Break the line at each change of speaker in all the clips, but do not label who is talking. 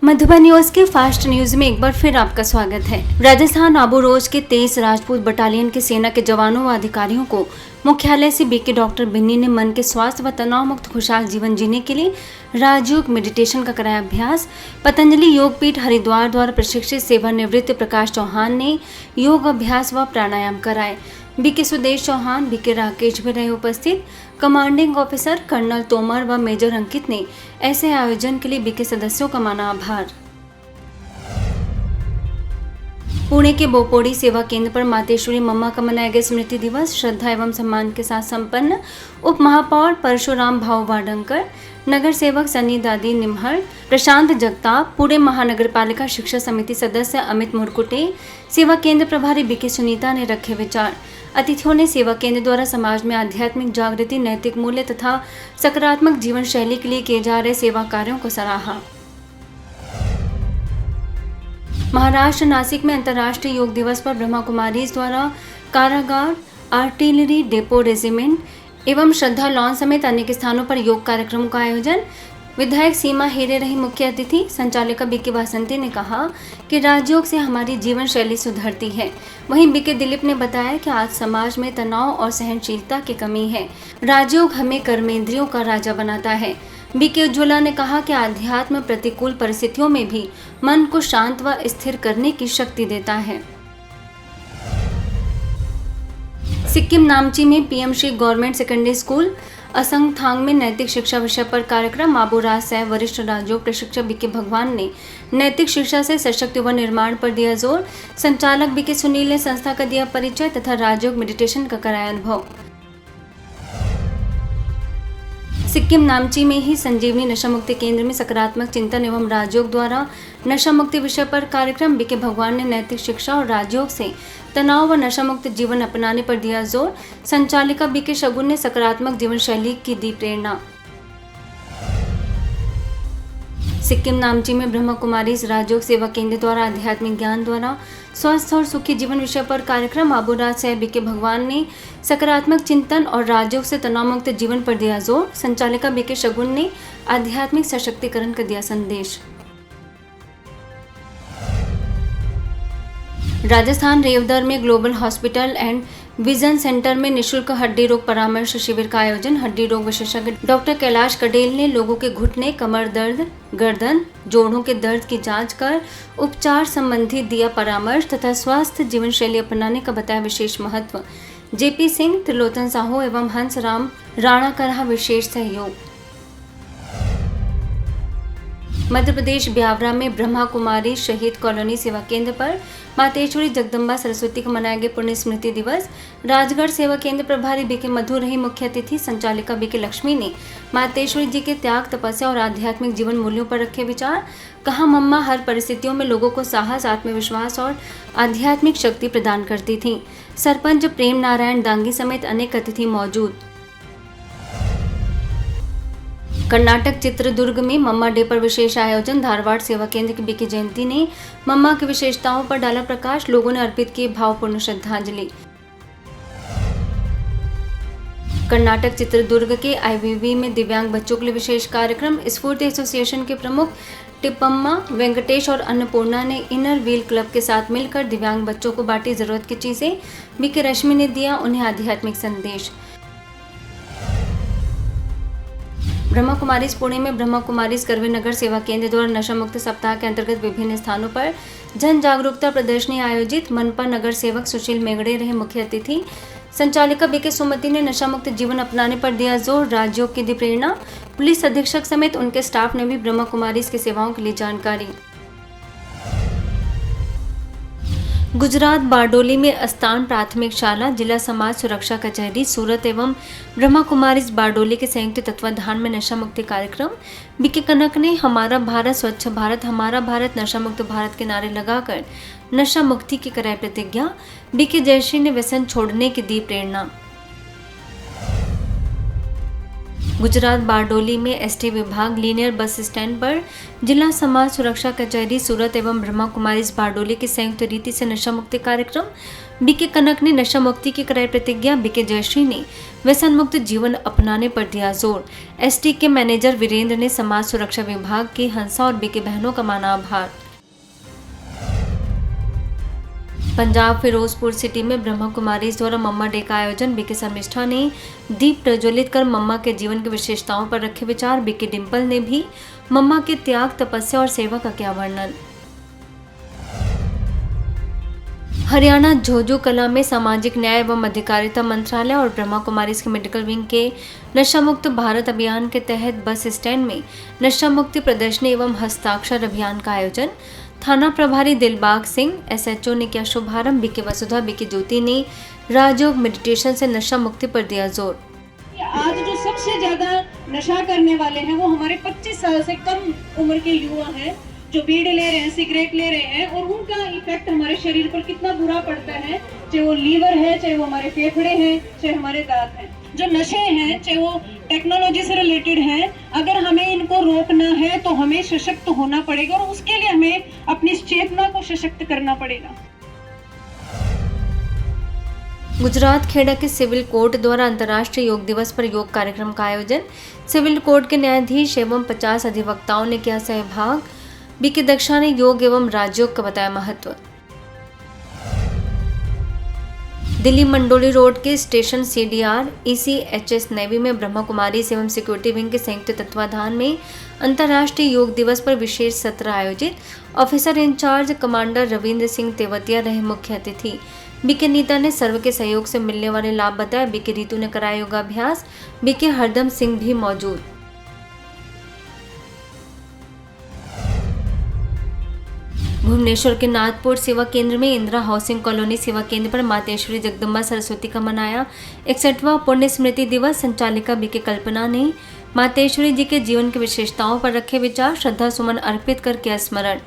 Madhuban news के fast news में एक बार फिर आपका स्वागत है। राजस्थान आबू रोज के 23 राजपूत बटालियन के सेना के जवानों व अधिकारियों को मुख्यालय से बीके डॉक्टर बिन्नी ने मन के स्वास्थ्य व तनाव मुक्त खुशहाल जीवन जीने के लिए राजयोग मेडिटेशन का कराया अभ्यास। पतंजलि योगपीठ हरिद्वार द्वारा प्रशिक्षित सेवानिवृत्त प्रकाश चौहान ने योग अभ्यास व प्राणायाम कराए। बीके सुदेश चौहान, बीके राकेश भी रहे उपस्थित। कमांडिंग ऑफिसर कर्नल तोमर व मेजर अंकित ने ऐसे आयोजन के लिए बीके सदस्यों का माना आभार। पुणे के बोपोडी सेवा केंद्र पर मातेश्वरी मम्मा का मनाया गया स्मृति दिवस। श्रद्धा एवं सम्मान के साथ संपन्न। उप महापौर परशुराम भाऊ वाडंकर, नगर सेवक सनी दादी निम्हर, प्रशांत जगताप, पुणे महानगर पालिका शिक्षा समिति सदस्य अमित मुरकुटे, सेवा केंद्र प्रभारी बीके सुनीता ने रखे विचार। अतिथियों ने सेवा केंद्र द्वारा समाज में आध्यात्मिक जागृति, नैतिक मूल्य तथा सकारात्मक जीवन शैली के लिए किए जा रहे सेवा कार्यों को सराहा। महाराष्ट्र नासिक में अंतर्राष्ट्रीय योग दिवस पर ब्रह्मा कुमारीज द्वारा कारागार, आर्टिलरी डेपो रेजिमेंट एवं श्रद्धा लॉन समेत अनेक स्थानों पर योग कार्यक्रमों का आयोजन। विधायक सीमा हेरे रही मुख्य अतिथि। संचालिका बीके वासंती ने कहा कि राजयोग से हमारी जीवन शैली सुधरती है। वहीं बीके दिलीप ने बताया कि आज समाज में तनाव और सहनशीलता की कमी है। राजयोग हमें कर्मेंद्रियों का राजा बनाता है। बीके उज्ज्वला ने कहा कि आध्यात्म प्रतिकूल परिस्थितियों में भी मन को शांत व स्थिर करने की शक्ति देता है। सिक्किम नामची में पीएमश्री गवर्नमेंट सेकेंडरी स्कूल असंगथांग में नैतिक शिक्षा विषय पर कार्यक्रम। आबूराज साहब वरिष्ठ राजयोग प्रशिक्षक बीके भगवान ने नैतिक शिक्षा से सशक्त युवा निर्माण पर दिया जोर। संचालक बीके सुनील ने संस्था का दिया परिचय तथा राजयोग मेडिटेशन का कराया अनुभव। सिक्किम नामची में ही संजीवनी नशा मुक्ति केंद्र में सकारात्मक चिंतन एवं राजयोग द्वारा नशा मुक्ति विषय पर कार्यक्रम। बीके भगवान ने नैतिक शिक्षा और राजयोग से तनाव व नशा मुक्त जीवन अपनाने पर दिया जोर। संचालिका बीके शगुन ने सकारात्मक जीवन शैली की दी प्रेरणा। सिक्किम नामची में ब्रह्मा कुमारीज राजयोग सेवा केंद्र द्वारा आध्यात्मिक ज्ञान द्वारा स्वस्थ और सुखी जीवन विषय पर कार्यक्रम। आबूराज साहब बीके भगवान ने सकारात्मक चिंतन और राजयोग से तनाव मुक्त जीवन पर दिया जोर। संचालिका बीके शगुन ने आध्यात्मिक सशक्तिकरण का दिया संदेश। राजस्थान रेवदर में global hospital and vision centre में निशुल्क हड्डी रोग परामर्श शिविर का आयोजन। हड्डी रोग विशेषज्ञ डॉक्टर कैलाश कडेल ने लोगों के घुटने, कमर दर्द, गर्दन, जोड़ों के दर्द की जांच कर उपचार संबंधी दिया परामर्श तथा स्वास्थ्य जीवन शैली अपनाने का बताया विशेष महत्व। जेपी सिंह, त्रिलोचन साहू एवं हंस राम राणा का रहा विशेष सहयोग। मध्य प्रदेश ब्यावरा में ब्रह्मा कुमारी शहीद कॉलोनी सेवा केंद्र पर मातेश्वरी जगदम्बा सरस्वती का मनाया गया पुण्य स्मृति दिवस। राजगढ़ सेवा केंद्र प्रभारी बीके मधु रही मुख्य अतिथि। संचालिका बीके लक्ष्मी ने मातेश्वरी जी के त्याग, तपस्या और आध्यात्मिक जीवन मूल्यों पर रखे विचार। कहा, मम्मा हर परिस्थितियों में लोगों को साहस, आत्मविश्वास और आध्यात्मिक शक्ति प्रदान करती थी। सरपंच प्रेम नारायण दांगी समेत अनेक अतिथि मौजूद। कर्नाटक चित्रदुर्ग में मम्मा डे पर विशेष आयोजन। धारवाड़ सेवा केंद्र की बीके जयंती ने मम्मा की विशेषताओं पर डाला प्रकाश। लोगों ने अर्पित की भावपूर्ण श्रद्धांजलि। कर्नाटक चित्रदुर्ग के आईवीवी में दिव्यांग बच्चों के लिए विशेष कार्यक्रम। स्फूर्ति एसोसिएशन के प्रमुख टिप्पम्मा वेंकटेश और अन्नपूर्णा ने इनर व्हील क्लब के साथ मिलकर दिव्यांग बच्चों को बांटी जरूरत की चीजें। बीके रश्मि ने दिया उन्हें आध्यात्मिक संदेश। ब्रह्मा कुमारीज पुणे में ब्रह्मा कुमारीज करवे नगर सेवा केंद्र द्वारा नशा मुक्त सप्ताह के अंतर्गत विभिन्न स्थानों पर जन जागरूकता प्रदर्शनी आयोजित। मनपा नगर सेवक सुशील मेगड़े रहे मुख्य अतिथि। संचालिका बीके सुमति ने नशा मुक्त जीवन अपनाने पर दिया जोर। राजयोग की दी प्रेरणा। पुलिस अधीक्षक समेत उनके स्टाफ ने भी ब्रह्मा कुमारीज की सेवाओं के लिए जानकारी। गुजरात बारडोली में अस्तान प्राथमिक शाला, जिला समाज सुरक्षा कचहरी सूरत एवं ब्रह्मा कुमारीज बारडोली के संयुक्त तत्वाधान में नशा मुक्ति कार्यक्रम। बीके कनक ने हमारा भारत स्वच्छ भारत, हमारा भारत नशा मुक्त भारत के नारे लगाकर नशा मुक्ति की कराई प्रतिज्ञा। बीके जयश्री ने व्यसन छोड़ने की दी प्रेरणा। गुजरात बारडोली में एसटी विभाग लीनियर बस स्टैंड पर जिला समाज सुरक्षा कचहरी सूरत एवं ब्रह्मा कुमारीज बारडोली की संयुक्त रीति से नशा मुक्ति कार्यक्रम। बीके कनक ने नशा मुक्ति की कराई प्रतिज्ञा। बीके जयश्री ने व्यसन मुक्त जीवन अपनाने पर दिया जोर। एसटी के मैनेजर वीरेंद्र ने समाज सुरक्षा विभाग की हंसा और बीके बहनों का माना आभार। पंजाब फिरोजपुर सिटी में ब्रह्मा कुमारीज द्वारा मम्मा डे का आयोजन। बीके शर्मिष्ठा ने दीप प्रज्वलित कर मम्मा के जीवन की विशेषताओं पर रखे विचार। बीके डिम्पल ने भी मम्मा के त्याग, तपस्या और सेवा का किया वर्णन। हरियाणा झोझू कला में सामाजिक न्याय एवं अधिकारिता मंत्रालय और ब्रह्मा कुमारीज के मेडिकल विंग के नशा मुक्त भारत अभियान के तहत बस स्टैंड में नशा मुक्ति प्रदर्शनी एवं हस्ताक्षर अभियान का आयोजन। थाना प्रभारी दिलबाग सिंह एसएचओ ने किया शुभारंभ। बीके वसुधा, बीके ज्योति ने राजयोग मेडिटेशन से नशा मुक्ति पर दिया जोर।
आज जो सबसे ज्यादा नशा करने वाले हैं वो हमारे 25 साल से कम उम्र के युवा हैं, जो बीड़ी ले रहे हैं, सिगरेट ले रहे हैं, और उनका इफेक्ट हमारे शरीर पर कितना बुरा पड़ता है, चाहे वो लीवर है, चाहे वो हमारे फेफड़े हैं, चाहे हमारे दांत हैं। जो नशे हैं, चाहे वो टेक्नोलॉजी से रिलेटेड है, अगर हमें इनको रोकना है तो हमें सशक्त होना पड़ेगा और उसके लिए हमें अपनी चेतना को सशक्त करना पड़ेगा।
गुजरात खेड़ा के सिविल कोर्ट द्वारा अंतर्राष्ट्रीय योग दिवस पर योग कार्यक्रम का आयोजन। सिविल कोर्ट के न्यायाधीश एवं 50 अधिवक्ताओं ने किया सहभाग। बीके दक्षा ने योग एवं राजयोग का बताया महत्व। दिल्ली मंडोली रोड के स्टेशन सीडीआर ECHS नेवी में ब्रह्मा कुमारीज एवं सिक्योरिटी विंग के संयुक्त तत्वाधान में अंतर्राष्ट्रीय योग दिवस पर विशेष सत्र आयोजित। Officer incharge commander Ravindra Singh Tevatia रहे मुख्य अतिथि। बीके नीता ने सर्व के सहयोग से मिलने वाले लाभ बताया। बीके रीतू ने कराया योगाभ्यास। बीके हरदम सिंह भी मौजूद। भुवनेश्वर के नाथपुर सेवा केंद्र में इंदिरा हाउसिंग कॉलोनी सेवा केंद्र पर मातेश्वरी जगदम्बा सरस्वती का मनाया 61वां पुण्य स्मृति दिवस। संचालिका बीके कल्पना ने मातेश्वरी जी के जीवन की विशेषताओं पर रखे विचार। श्रद्धा सुमन अर्पित कर किया स्मरण।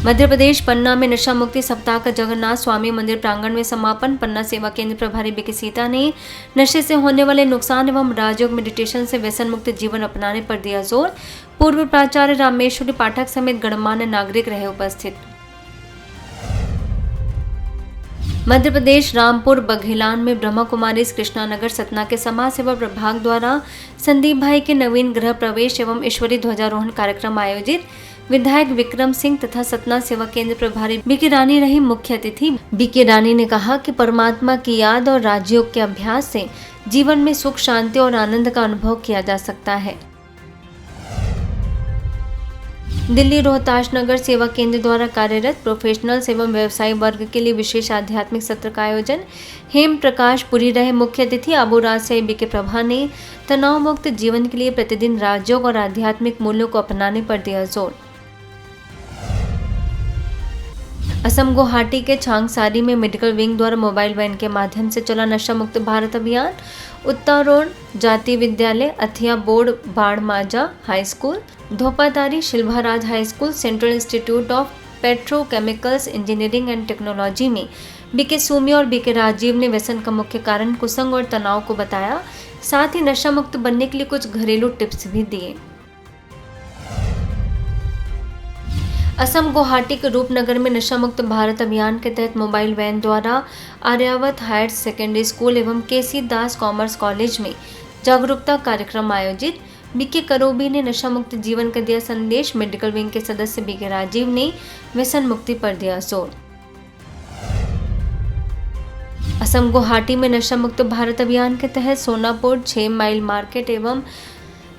मध्य प्रदेश पन्ना में नशा मुक्ति सप्ताह का जगन्नाथ स्वामी मंदिर प्रांगण में समापन। पन्ना सेवा केंद्र प्रभारी बीके सीता ने नशे से होने वाले नुकसान एवं राजयोग मेडिटेशन से व्यसन मुक्त जीवन अपनाने पर दिया जोर। पूर्व प्राचार्य रामेश्वरी पाठक समेत गणमान्य नागरिक रहे उपस्थित। मध्य प्रदेश रामपुर बघेलान में ब्रह्मा कुमारीज कृष्णानगर सतना के समाज सेवा प्रभाग द्वारा संदीप भाई के नवीन गृह प्रवेश एवं ईश्वरी ध्वजारोहण कार्यक्रम आयोजित। विधायक विक्रम सिंह तथा सतना सेवा केंद्र प्रभारी बीके रानी रही मुख्य अतिथि। बीके रानी ने कहा कि परमात्मा की याद और राजयोग के अभ्यास से जीवन में सुख, शांति और आनंद का अनुभव किया जा सकता है। दिल्ली रोहताश नगर सेवा केंद्र द्वारा कार्यरत प्रोफेशनल्स एवं व्यवसायी वर्ग के लिए विशेष आध्यात्मिक सत्र का आयोजन। हेम प्रकाश पुरी रहे मुख्य अतिथि। आबू राज से बीके प्रभा ने तनाव मुक्त जीवन के लिए प्रतिदिन राजयोग और आध्यात्मिक मूल्यों को अपनाने पर दिया जोर। असम गुवाहाटी के छांगसारी में मेडिकल विंग द्वारा मोबाइल वैन के माध्यम से चला नशा मुक्त भारत अभियान। उत्तरोड़ जाति विद्यालय, अथिया बोर्ड बाड़माजा हाई स्कूल, धोपादारी शिल्भाराज high school, central institute of petrochemicals engineering and technology में बीके सुमी और बीके राजीव ने व्यसन का मुख्य कारण कुसंग और तनाव को बताया। साथ ही नशा मुक्त बनने के लिए कुछ घरेलू टिप्स भी दिए। असम गुवाहाटी के रूपनगर में नशा मुक्त भारत अभियान के तहत मोबाइल वैन द्वारा आर्यावत हायर सेकेंडरी स्कूल एवं केसी दास कॉमर्स कॉलेज में जागरूकता कार्यक्रम आयोजित। बीके करोबी ने नशा मुक्त जीवन का दिया संदेश। मेडिकल विंग के सदस्य बीके राजीव ने व्यसन मुक्ति पर दिया जोर। असम गुवाहाटी में नशा मुक्त भारत अभियान के तहत सोनापुर 6 माइल मार्केट एवं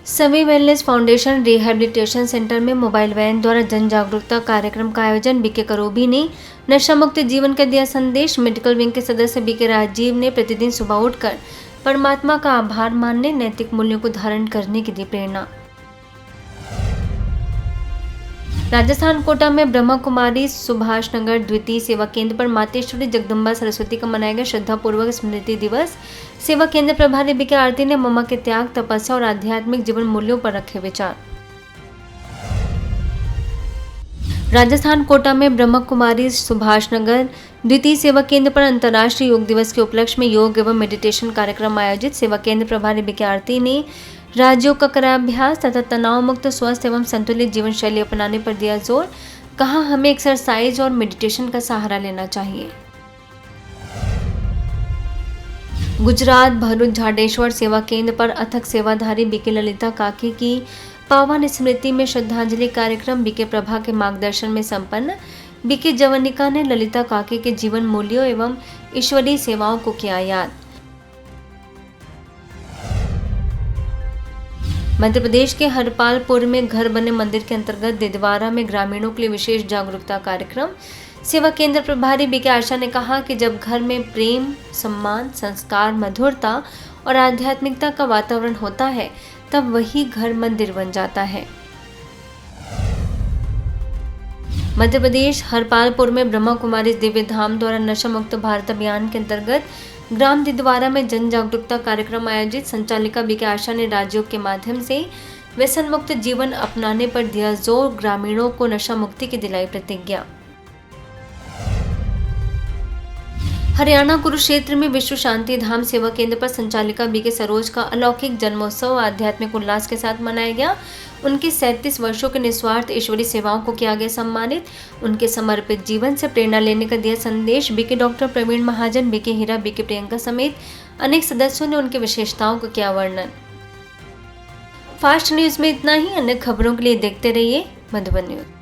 समी वेलनेस फाउंडेशन रिहैबिलिटेशन सेंटर में मोबाइल वैन द्वारा जन जागरूकता कार्यक्रम का आयोजन। बीके करोबी ने नशा मुक्त जीवन का दिया संदेश। मेडिकल विंग के सदस्य बीके राजीव ने प्रतिदिन सुबह उठकर परमात्मा का आभार मानने, नैतिक मूल्यों को धारण करने की दी प्रेरणा। राजस्थान कोटा में ब्रह्मा कुमारी सुभाष नगर द्वितीय सेवा केंद्र पर मातेश्वरी जगदम्बा सरस्वती का मनाया गया श्रद्धापूर्वक स्मृति दिवस। सेवा केंद्र प्रभारी बीके आरती ने मम्मा के त्याग, तपस्या और आध्यात्मिक जीवन मूल्यों पर रखे विचार। राजस्थान कोटा में ब्रह्मा कुमारी सुभाष नगर द्वितीय सेवा केंद्र पर अंतर्राष्ट्रीय योग दिवस के उपलक्ष्य में योग एवं मेडिटेशन कार्यक्रम आयोजित। सेवा केंद्र प्रभारी बीके आरती ने राजयोग का कराया अभ्यास तथा तनाव मुक्त, स्वस्थ एवं संतुलित जीवन शैली अपनाने पर दिया जोर। कहा, हमें एक्सरसाइज और मेडिटेशन का सहारा लेना चाहिए। गुजरात भरूच झाडेश्वर सेवा केंद्र पर अथक सेवाधारी बीके ललिता काकी की पावन स्मृति में श्रद्धांजलि कार्यक्रम बीके प्रभा के मार्गदर्शन में संपन्न। बीके जवनिका ने ललिता काकी के जीवन मूल्यों एवं ईश्वरीय सेवाओं को किया याद। मध्य प्रदेश के हरपालपुर में घर बने मंदिर के अंतर्गत दिदवारा में ग्रामीणों के लिए विशेष जागरूकता कार्यक्रम। सेवा केंद्र प्रभारी बीके आशा ने कहा कि जब घर में प्रेम, सम्मान, संस्कार, मधुरता और आध्यात्मिकता का वातावरण होता है तब वही घर मंदिर बन जाता है। मध्य प्रदेश हरपालपुर में ब्रह्मा कुमारी दिव्य धाम द्वारा नशा मुक्त भारत अभियान के अंतर्गत ग्राम दिदवारा में जन जागरूकता कार्यक्रम आयोजित। संचालिका बीके आशा ने राजयोग के माध्यम से व्यसन मुक्त जीवन अपनाने पर दिया जोर। ग्रामीणों को नशा मुक्ति की दिलाई प्रतिज्ञा। हरियाणा कुरुक्षेत्र में विश्व शांति धाम सेवा केंद्र पर संचालिका बीके सरोज का अलौकिक जन्मोत्सव आध्यात्मिक उल्लास के साथ मनाया गया। उनकी 37 वर्षों के निस्वार्थ ईश्वरीय सेवाओं को किया गया सम्मानित। उनके समर्पित जीवन से प्रेरणा लेने का दिया संदेश। बीके डॉक्टर प्रवीण महाजन, बीके हीरा, बीके प्रियंका समेत अनेक सदस्यों ने उनकी विशेषताओं को किया वर्णन। फास्ट न्यूज में इतना ही। अन्य खबरों के लिए देखते रहिए मधुबन न्यूज।